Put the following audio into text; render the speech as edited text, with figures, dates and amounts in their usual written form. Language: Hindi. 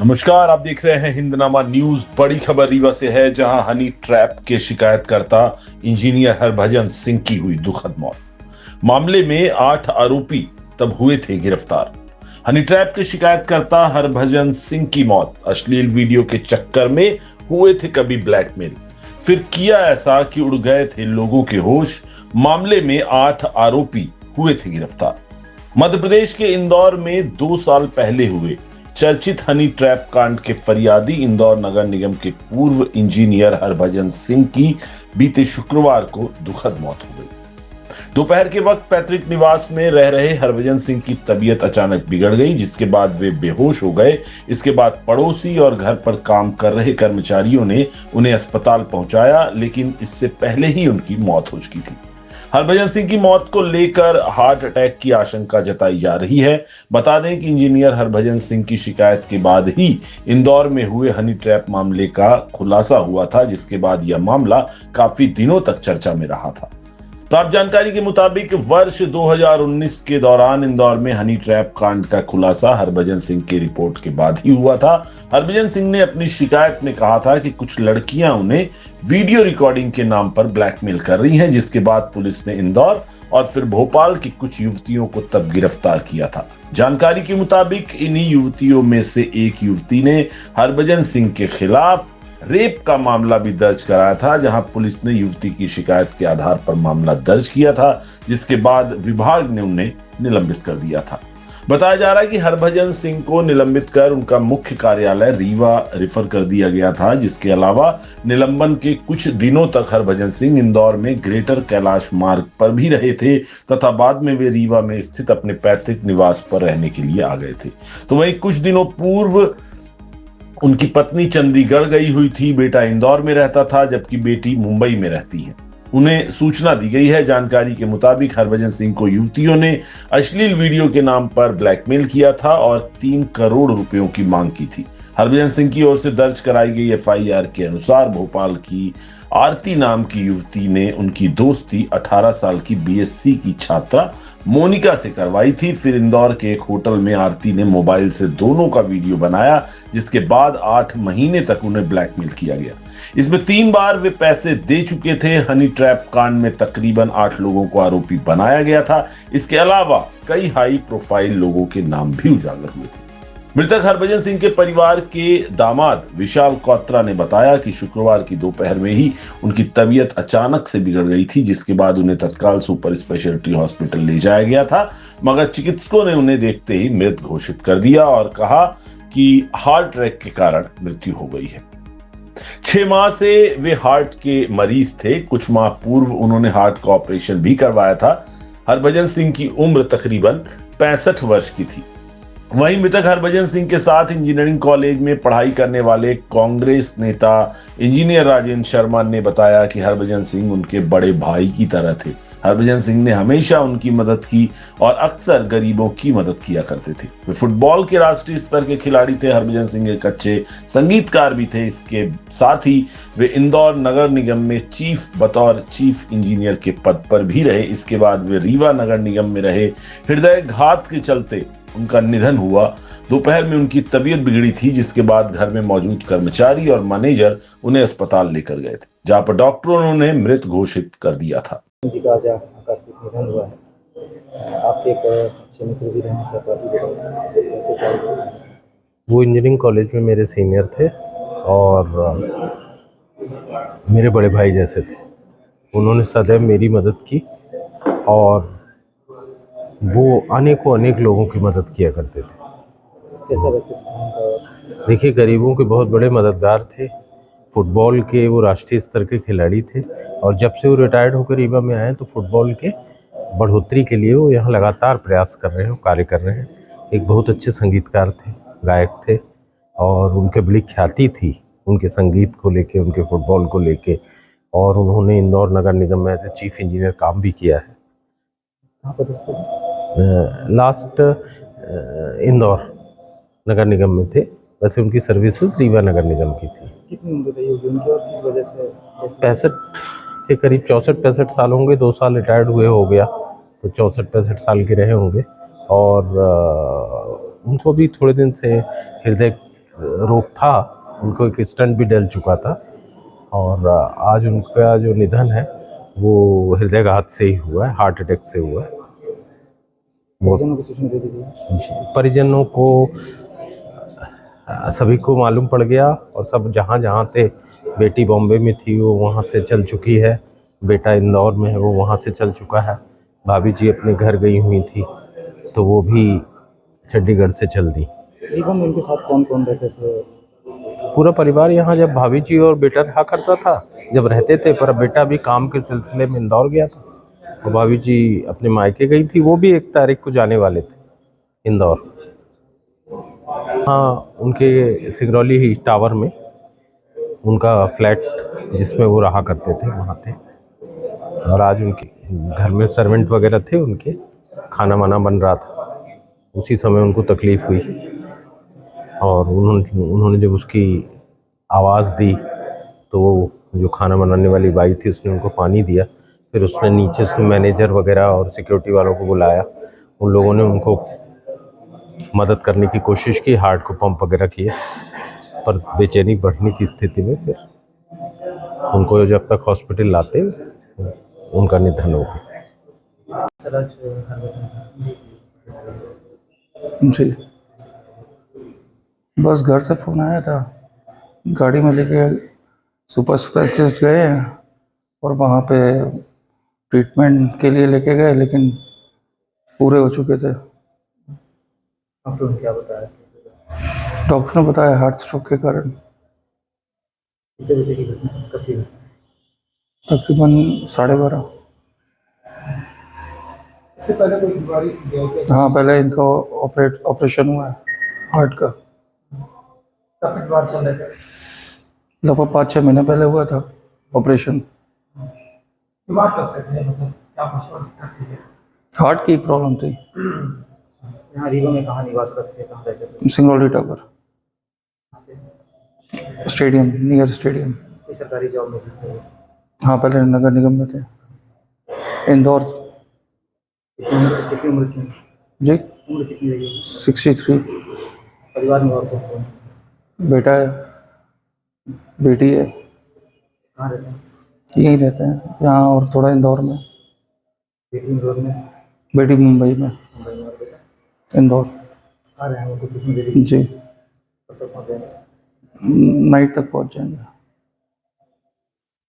नमस्कार, आप देख रहे हैं हिंदनामा न्यूज। बड़ी खबर रीवा से है, जहां हनी ट्रैप के शिकायतकर्ता इंजीनियर हरभजन सिंह की हुई दुखद मौत। मामले में 8 आरोपी तब हुए थे गिरफ्तार। हनी ट्रैप के शिकायतकर्ता हरभजन सिंह की मौत अश्लील वीडियो के चक्कर में हुए थे कभी ब्लैकमेल, फिर किया ऐसा कि उड़ गए थे लोगों के होश। मामले में 8 आरोपी हुए थे गिरफ्तार। मध्य प्रदेश के इंदौर में 2 साल पहले हुए चर्चित हनी ट्रैप कांड के फरियादी इंदौर नगर निगम के पूर्व इंजीनियर हरभजन सिंह की बीते शुक्रवार को दुखद मौत हो गई। दोपहर के वक्त पैतृक निवास में रह रहे हरभजन सिंह की तबीयत अचानक बिगड़ गई, जिसके बाद वे बेहोश हो गए। इसके बाद पड़ोसी और घर पर काम कर रहे कर्मचारियों ने उन्हें अस्पताल पहुंचाया, लेकिन इससे पहले ही उनकी मौत हो चुकी थी। हरभजन सिंह की मौत को लेकर हार्ट अटैक की आशंका जताई जा रही है। बता दें कि इंजीनियर हरभजन सिंह की शिकायत के बाद ही इंदौर में हुए हनी ट्रैप मामले का खुलासा हुआ था, जिसके बाद यह मामला काफी दिनों तक चर्चा में रहा था। प्राप्त जानकारी के मुताबिक वर्ष 2019 के दौरान इंदौर में हनी ट्रैप कांड का खुलासा हरभजन सिंह की रिपोर्ट के बाद ही हुआ था। हरभजन सिंह ने अपनी शिकायत में कहा था कि कुछ लड़कियां उन्हें वीडियो रिकॉर्डिंग के नाम पर ब्लैकमेल कर रही हैं, जिसके बाद पुलिस ने इंदौर और फिर भोपाल की कुछ युवतियों को तब गिरफ्तार किया था। जानकारी के मुताबिक इन्हीं युवतियों में से एक युवती ने हरभजन सिंह के खिलाफ रेप का मामला भी दर्ज कराया था, जहां पुलिस ने युवती की शिकायत के आधार पर मामला दर्ज किया था, जिसके बाद विभाग ने उन्हें निलंबित कर दिया था। बताया जा रहा है कि हरभजन सिंह को निलंबित कर उनका मुख्य कार्यालय रीवा रेफर कर दिया गया था। जिसके अलावा निलंबन के कुछ दिनों तक हरभजन सिंह इंदौर में ग्रेटर कैलाश मार्ग पर भी रहे थे, तथा बाद में वे रीवा में स्थित अपने पैतृक निवास पर रहने के लिए आ गए थे। तो वहीं कुछ दिनों पूर्व उनकी पत्नी चंडीगढ़ गई हुई थी, बेटा इंदौर में रहता था, जबकि बेटी मुंबई में रहती है। उन्हें सूचना दी गई है। जानकारी के मुताबिक हरभजन सिंह को युवतियों ने अश्लील वीडियो के नाम पर ब्लैकमेल किया था और 3 करोड़ रुपयों की मांग की थी। हरभजन सिंह की ओर से दर्ज कराई गई एफआईआर के अनुसार भोपाल की आरती नाम की युवती ने उनकी दोस्ती 18 साल की बीएससी की छात्रा मोनिका से करवाई थी। फिर इंदौर के एक होटल में आरती ने मोबाइल से दोनों का वीडियो बनाया, जिसके बाद 8 महीने तक उन्हें ब्लैकमेल किया गया। इसमें 3 बार वे पैसे दे चुके थे। हनी ट्रैप कांड में तकरीबन 8 लोगों को आरोपी बनाया गया था। इसके अलावा कई हाई प्रोफाइल लोगों के नाम भी उजागर हुए थे। मृतक हरभजन सिंह के परिवार के दामाद विशाल कोत्रा ने बताया कि शुक्रवार की दोपहर में ही उनकी तबीयत अचानक से बिगड़ गई थी, जिसके बाद उन्हें तत्काल सुपर स्पेशलिटी हॉस्पिटल ले जाया गया था, मगर चिकित्सकों ने उन्हें देखते ही मृत घोषित कर दिया और कहा कि हार्ट अटैक के कारण मृत्यु हो गई है। 6 माह से वे हार्ट के मरीज थे। कुछ माह पूर्व उन्होंने हार्ट का ऑपरेशन भी करवाया था। हरभजन सिंह की उम्र तकरीबन 65 वर्ष की थी। वहीं मृतक हरभजन सिंह के साथ इंजीनियरिंग कॉलेज में पढ़ाई करने वाले कांग्रेस नेता इंजीनियर राजेंद्र शर्मा ने बताया कि हरभजन सिंह उनके बड़े भाई की तरह थे। हरभजन सिंह ने हमेशा उनकी मदद की और अक्सर गरीबों की मदद किया करते थे। वे फुटबॉल के राष्ट्रीय स्तर के खिलाड़ी थे। हरभजन सिंह एक अच्छे संगीतकार भी थे। इसके साथ ही वे इंदौर नगर निगम में बतौर चीफ इंजीनियर के पद पर भी रहे। इसके बाद वे रीवा नगर निगम में रहे। हृदय घात के चलते उनका निधन हुआ। दोपहर में उनकी तबीयत बिगड़ी थी, जिसके बाद घर में मौजूद कर्मचारी और मैनेजर उन्हें अस्पताल लेकर गए थे, जहां पर डॉक्टरों ने उन्हें मृत घोषित कर दिया था। जी का आज आकस्मिक निधन हुआ है। आपके एक अच्छे मित्र भी रहे कैसे? वो इंजीनियरिंग कॉलेज में मेरे सीनियर थे और मेरे बड़े भाई जैसे थे। उन्होंने सदैव मेरी मदद की और वो अनेक लोगों की मदद किया करते थे। कैसा व्यक्तित्व? देखिए, गरीबों के बहुत बड़े मददगार थे। फुटबॉल के वो राष्ट्रीय स्तर के खिलाड़ी थे और जब से वो रिटायर्ड होकर रीवा में आए तो फुटबॉल के बढ़ोतरी के लिए वो यहाँ लगातार प्रयास कर रहे हैं, कार्य कर रहे हैं। एक बहुत अच्छे संगीतकार थे, गायक थे और उनके बड़ी ख्याति थी उनके संगीत को लेके, उनके फुटबॉल को लेके। और उन्होंने इंदौर नगर निगम में एज ए चीफ इंजीनियर काम भी किया है। लास्ट इंदौर नगर निगम में थे। वैसे उनकी सर्विसेज रीवा नगर निगम की थी। कितनी उम्र रही होगी उनकी और किस वजह से? 65 के करीब, 64-65 साल होंगे। 2 साल रिटायर्ड हुए हो गया तो 64-65 साल के रहे होंगे। और उनको भी थोड़े दिन से हृदय रोग था, उनको एक स्टंट भी डल चुका था और आज उनका जो निधन है वो हृदयघात से ही हुआ है, हार्ट अटैक से हुआ है। परिजनों को सूचना दे दीजिए। परिजनों को सभी को मालूम पड़ गया और सब जहाँ जहाँ थे, बेटी बॉम्बे में थी वो वहाँ से चल चुकी है, बेटा इंदौर में है वो वहाँ से चल चुका है, भाभी जी अपने घर गई हुई थी तो वो भी चंडीगढ़ से चल दी। रीवा में उनके साथ कौन कौन रहते थे? पूरा परिवार यहाँ, जब भाभी जी और बेटा रहा करता था जब रहते थे, पर बेटा भी काम के सिलसिले में इंदौर गया था और भाभी जी अपने मायके गई थी, वो भी 1 तारीख को जाने वाले थे इंदौर। हाँ, उनके सिंगरौली ही टावर में उनका फ्लैट जिसमें वो रहा करते थे वहाँ थे और आज उनके घर में सर्वेंट वगैरह थे, उनके खाना वाना बन रहा था, उसी समय उनको तकलीफ़ हुई और उन्होंने जब उसकी आवाज़ दी तो वो जो खाना बनाने वाली बाई थी उसने उनको पानी दिया, फिर उसने नीचे से मैनेजर वगैरह और सिक्योरिटी वालों को बुलाया, उन लोगों ने उनको मदद करने की कोशिश की, हार्ट को पंप वगैरह किए, पर बेचैनी बढ़ने की स्थिति में फिर उनको जब तक हॉस्पिटल लाते उनका निधन हो गया। जी, बस घर से फ़ोन आया था, गाड़ी में लेके सुपर स्पेशलिस्ट गए हैं और वहाँ पे ट्रीटमेंट के लिए लेके गए लेकिन पूरे हो चुके थे। डॉक्टर ने क्या बताया? डॉक्टर ने बताया हार्ट स्ट्रोक के कारण। कितने बजे की घटना, कब की घटना? तकरीबन 12:30। इससे पहले कोई बीमारी थी? हाँ, पहले इनका ऑपरेशन हुआ है हार्ट का। कब तक बीमार चल रहे थे? लगभग 5-6 महीने पहले हुआ था ऑपरेशन। बीमार कब तक थे, मतलब क्या मसला दिक्कत थी? हार्ट की प्रॉब्लम थी। यहाँ रीवा में कहाँ निवास करते थे, कहाँ रहते थे? Singrauli tower stadium, near stadium. कोई सरकारी जॉब में थे? हाँ, पहले नगर निगम में थे इंदौर। कितनी उम्र की? जी, उम्र कितनी रही? 63। परिवार में और कौन कौन? बेटा है, बेटी है, कहाँ रहते हैं? यहीं रहते हैं यहाँ और थोड़ा इंदौर में। बेटी इंदौर में, बेटी मुंबई में, मुंबई में, और बेटा इंदौर। आ रहे हैं, उनको सूचना दे दीजिए। जी, कब तक पहुँच जाएंगे? नाइट तक पहुँच जाएंगे।